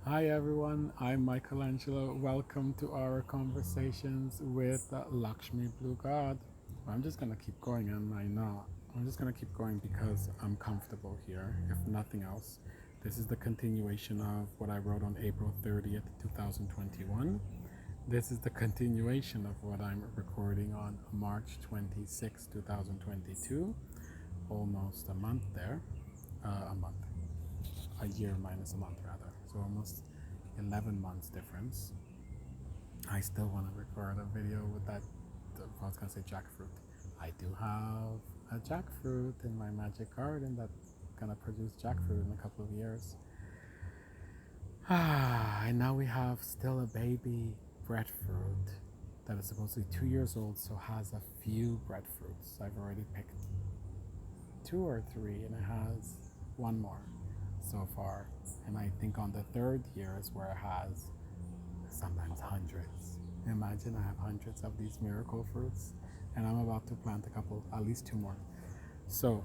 Hi everyone, I'm Michelangelo. Welcome to our conversations with Lakshmi Blue God. I'm just gonna keep going, and I know I'm just gonna keep going because I'm comfortable here, if nothing else. This is the continuation of what I wrote on April 30th, 2021. This is the continuation of what I'm recording on March 26th, 2022. Almost a month there. A month. A year minus a month, rather. So almost 11 months difference. I still want to record a video with that. I was going to say jackfruit. I do have a jackfruit in my magic garden that's going to produce jackfruit in a couple of years. And now we have still a baby breadfruit that is supposed to be 2 years old, so has a few breadfruits. I've already picked two or three, and it has one more so far. And I think on the third year is where it has sometimes hundreds. Imagine I have hundreds of these miracle fruits, and I'm about to plant a couple, at least two more. So,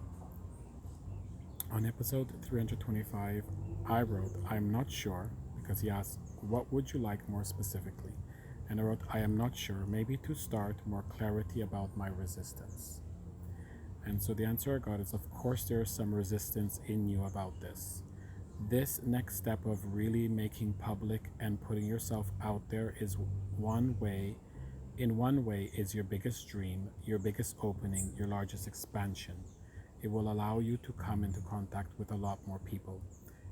on episode 325, I wrote, I'm not sure, because he asked, what would you like more specifically? And I wrote, I am not sure, maybe to start more clarity about my resistance. And so the answer I got is, of course, there's some resistance in you about this. This next step of really making public and putting yourself out there is one way, is your biggest dream, your biggest opening, your largest expansion. It will allow you to come into contact with a lot more people,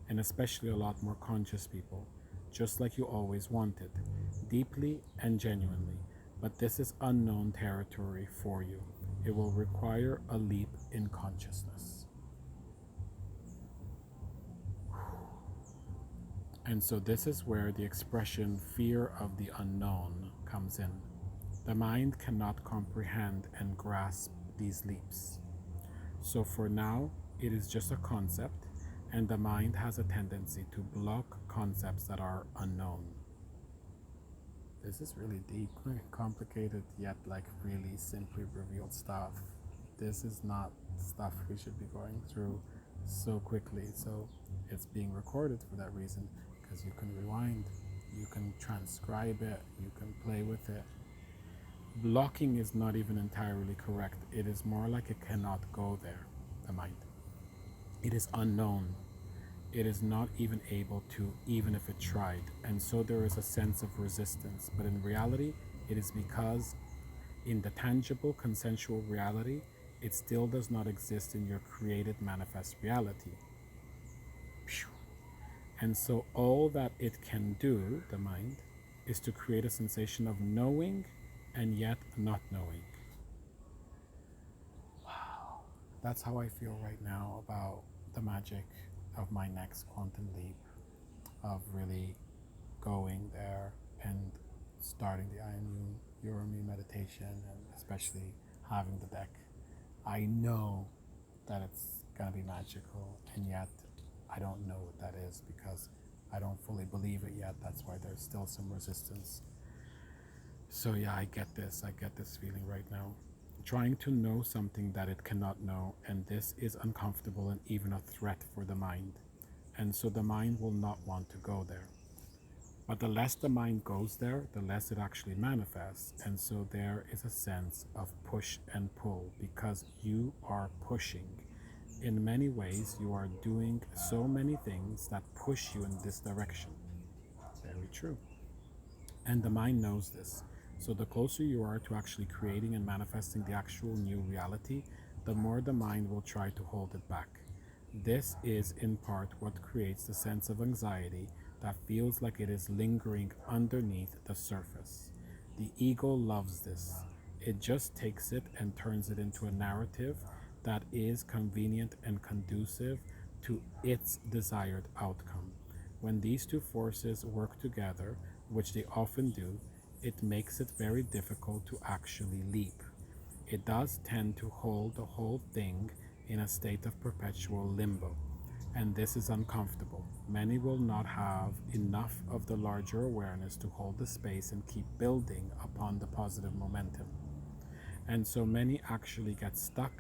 and especially a lot more conscious people, just like you always wanted, deeply and genuinely. But this is unknown territory for you. It will require a leap in consciousness. And so, this is where the expression fear of the unknown comes in. The mind cannot comprehend and grasp these leaps. So, for now, it is just a concept, and the mind has a tendency to block concepts that are unknown. This is really deep, complicated, yet like really simply revealed stuff. This is not stuff we should be going through so quickly. So it's being recorded for that reason, because you can rewind, you can transcribe it, you can play with it. Blocking is not even entirely correct. It is more like it cannot go there, the mind. It is unknown. It is not even able to, even if it tried. And so there is a sense of resistance. But in reality, it is because in the tangible, consensual reality, it still does not exist in your created manifest reality. And so all that it can do, the mind, is to create a sensation of knowing and yet not knowing. Wow. That's how I feel right now about the magic of my next quantum leap, of really going there and starting the IMU Urumi meditation, and especially having the deck. I know that it's gonna be magical, and yet I don't know what that is because I don't fully believe it yet. That's why there's still some resistance. So yeah, I get this feeling right now. Trying to know something that it cannot know, and this is uncomfortable and even a threat for the mind. And so the mind will not want to go there. But the less the mind goes there, the less it actually manifests. And so there is a sense of push and pull because you are pushing. In many ways, you are doing so many things that push you in this direction. Very true. And the mind knows this. So the closer you are to actually creating and manifesting the actual new reality, the more the mind will try to hold it back. This is in part what creates the sense of anxiety that feels like it is lingering underneath the surface. The ego loves this. It just takes it and turns it into a narrative that is convenient and conducive to its desired outcome. When these two forces work together, which they often do, it makes it very difficult to actually leap. It does tend to hold the whole thing in a state of perpetual limbo, and this is uncomfortable. Many will not have enough of the larger awareness to hold the space and keep building upon the positive momentum. And so many actually get stuck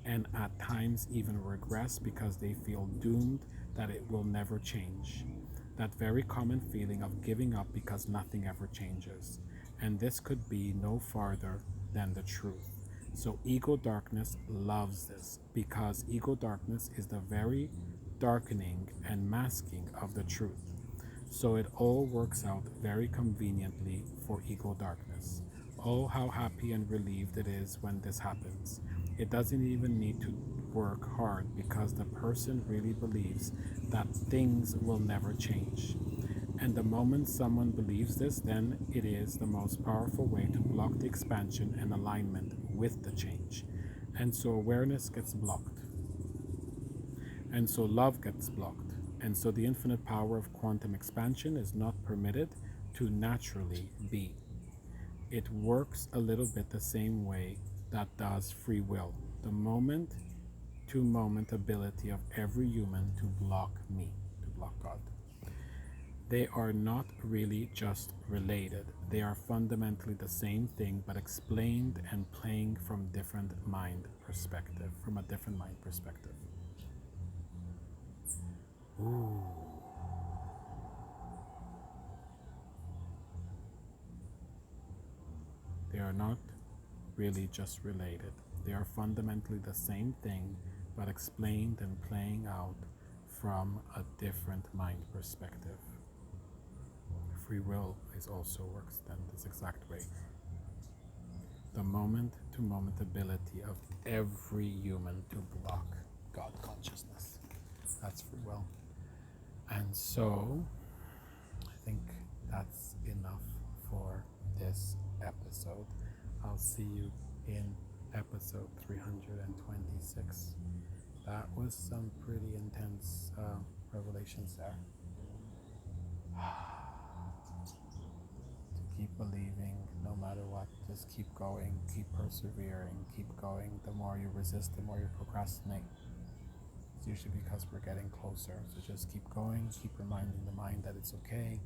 and at times even regress because they feel doomed that it will never change, that very common feeling of giving up because nothing ever changes. And this could be no farther than the truth. So ego darkness loves this because ego darkness is the very darkening and masking of the truth. So it all works out very conveniently for ego darkness. Oh, how happy and relieved it is when this happens. It doesn't even need to work hard because the person really believes that things will never change. And the moment someone believes this, then it is the most powerful way to block the expansion and alignment with the change. And so awareness gets blocked. And so love gets blocked. And so the infinite power of quantum expansion is not permitted to naturally be. It works a little bit the same way that does free will. The moment to moment ability of every human to block me, to block God. They are not really just related. They are fundamentally the same thing, but explained and playing from different mind perspective, from a different mind perspective. Ooh. They are not really just related. They are fundamentally the same thing, but explained and playing out from a different mind perspective. Free will is also works then this exact way. The moment-to-moment ability of every human to block God consciousness. That's free will. And so, I think that's enough for this episode. I'll see you in episode 326. That was some pretty intense revelations there. To keep believing no matter what, just keep going, keep persevering, keep going. The more you resist, the more you procrastinate. It's usually because we're getting closer. So just keep going, keep reminding the mind that it's okay,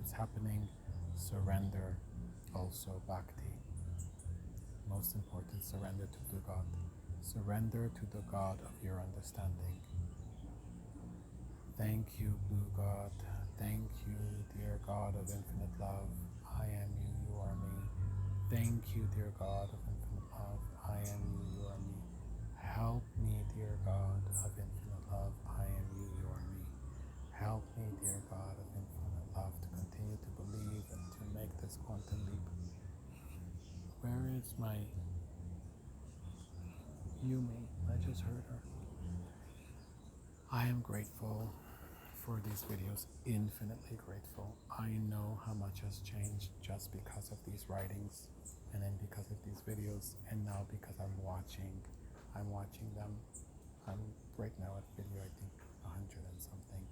it's happening. Surrender, also bhakti. Most important, surrender to the God. Surrender to the God of your understanding. Thank you, Blue God. Thank you, dear God of infinite love. I am you, you are me. Thank you, dear God of infinite love. I am you, you are me. Help me, dear God of infinite love. I am you, you are me. Help me, dear God of infinite love, to continue to believe and to make this quantum leap. Where is my Yumi? I just heard her. I am grateful for these videos, infinitely grateful. I know how much has changed just because of these writings, and then because of these videos, and now because I'm watching them. I'm right now at video, I think 100 and something.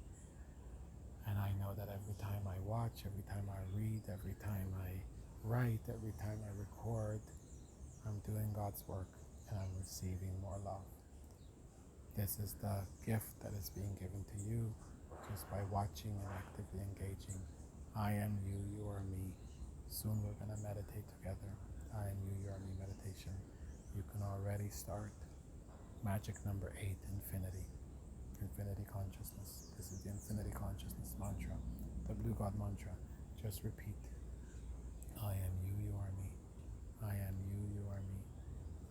And I know that every time I watch, every time I read, every time I write, every time I record, I'm doing God's work and I'm receiving more love. This is the gift that is being given to you just by watching and actively engaging. I am you, you are me. Soon we're going to meditate together. I am you, you are me meditation. You can already start. Magic number 8, infinity. Infinity consciousness. This is the infinity consciousness mantra, the Blue God mantra. Just repeat. I am you, you are me. I am you, you are me.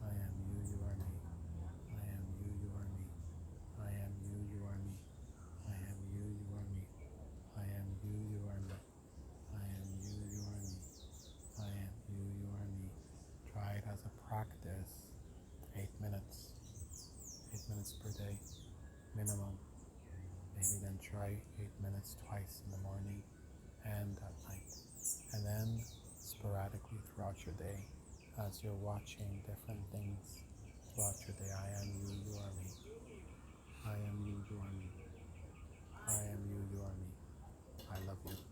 I am you, you are me. I am you, you are me. I am you, you are me. I am you, you are me. I am you, you are me. I am you, you are me. I am you, you are me. Try it as a practice. 8 minutes. 8 minutes per day, minimum. Maybe then try 8 minutes twice in the morning and at night. And then sporadically throughout your day, as you're watching different things throughout your day. I am you, you are me. I am you, you are me. I am you, you are me. I love you.